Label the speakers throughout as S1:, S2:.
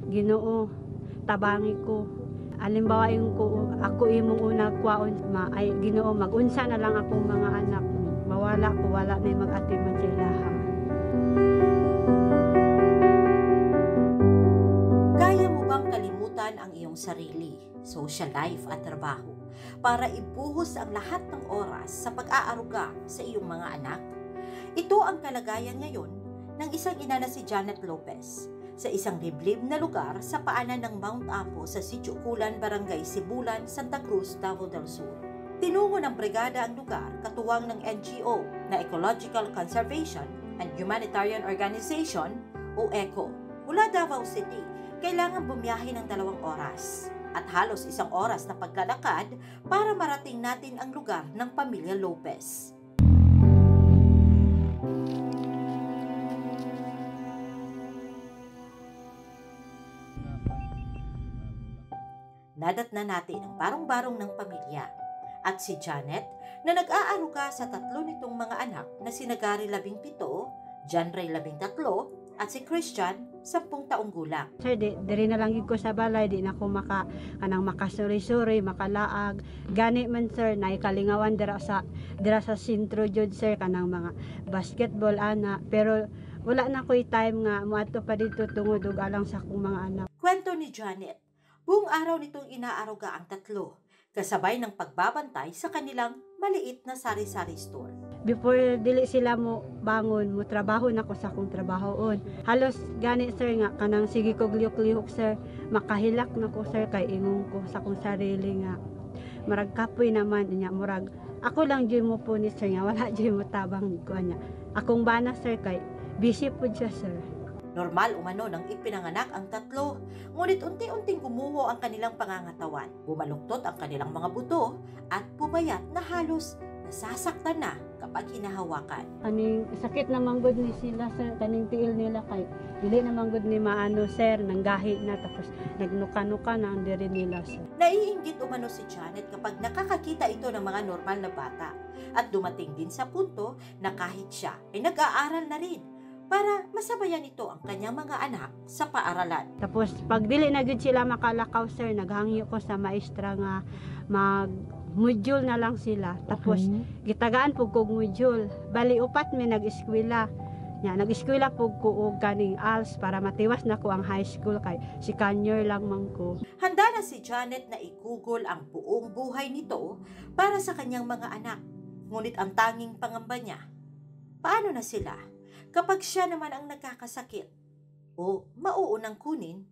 S1: Ginoo, tabangi ko. Alimbawa yung ko ako imong una kwaon ay Ginoo, magunsa na lang akong mga anak. Mawala ko, wala na mag-atiman sa ilaha.
S2: Kaya mo bang kalimutan ang iyong sarili, social life at trabaho para ibuhos ang lahat ng oras sa pag-aaruga sa iyong mga anak? Ito ang kalagayan ngayon ng isang ina na si Janet Lopez sa isang liblib na lugar sa paanan ng Mount Apo sa Sitio Kulan, Barangay Sibulan, Santa Cruz, Davao del Sur. Tinungo ng brigada ang lugar katuwang ng NGO na Ecological Conservation and Humanitarian Organization o ECHO. Mula Davao City, kailangan bumiyahe ng 2 oras at halos 1 oras na paglalakad para marating natin ang lugar ng pamilya Lopez. Nadatnan natin ang barong-barong ng pamilya at si Janet na nag-aaruga sa 3 nitong mga anak na si Nagari 17, John Ray 13 at si Christian 10 taong gulang.
S1: Sir, diri na lang ko sa balay, di na ko makasuri-suri, makalaag. Gani man sir, naikalingawan dira sa sentro jud sir kanang mga basketball ana, pero wala na ko'y time nga moadto pa dito tungod og alang sa akong mga anak.
S2: Kwento ni Janet, buong araw nitong inaaruga ang 3, kasabay ng pagbabantay sa kanilang maliit na sari-sari store.
S1: Before dili sila mo bangon, mo trabaho na ko sa akong trabahoon. Halos gani sir nga kanang sige ko lihok-lihok sir, makahilak na ko sir kay ingon ko sa akong sarili nga murag kapoy naman niya, murag ako lang jud mo po ni sir nga wala jud mo tabang ko niya. Akong bana sir kay busy po siya sir.
S2: Normal umano nang ipinanganak ang 3, ngunit unti-unting gumuho ang kanilang pangangatawan, bumaluktot ang kanilang mga buto at pumayat na halos nasasaktan na kapag hinahawakan.
S1: Kaning sakit na manggod ni sila sir, kaning tiil nila kay dili na manggod ni maano sir, nanggahi na tapos nagnuka-nuka na ang diri nila sir.
S2: Naiinggit umano si Janet kapag nakakakita ito ng mga normal na bata at dumating din sa punto na kahit siya ay nag-aaral na rin para masabayan ito ang kanyang mga anak sa paaralan.
S1: Tapos pag dili na gud sila makalakaw sir, naghangyo ko sa maestra nga mag-module na lang sila. Tapos gitagaan pug kog module. Bali 4 mi nag-eskwela. Nya nag-eskwela pug ko og kaning ALS para matiwas na ko ang high school kay si senior lang man ko.
S2: Handa na si Janet na igugol ang buong buhay nito para sa kanyang mga anak. Ngunit ang tanging pangamba niya, paano na sila kapag siya naman ang nagkakasakit o mauunang kunin,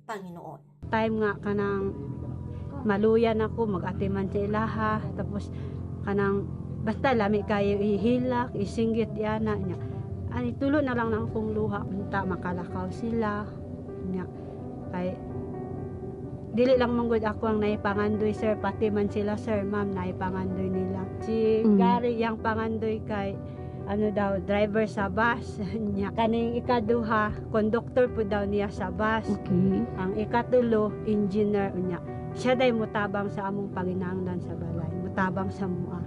S2: Panginoon?
S1: Time nga kanang maluyan ako, mag-atiman sa ilaha, tapos kanang basta lami kayo ihilak, isinggit yana niya. Ani tulo na lang ng akong luha, unta makalakaw sila niya. Kay dili lang manggod ako ang naipangandoy sir, pati man sila sir, ma'am naipangandoy nila. Si Gary yang pangandoy kay ano daw, driver sa bus niya. Kaning ikaduha, conductor po daw niya sa bus.
S3: Okay.
S1: Ang ikatulo, engineer niya. Siya day mutabang sa among paginahanglan sa balay, mutabang sa mua.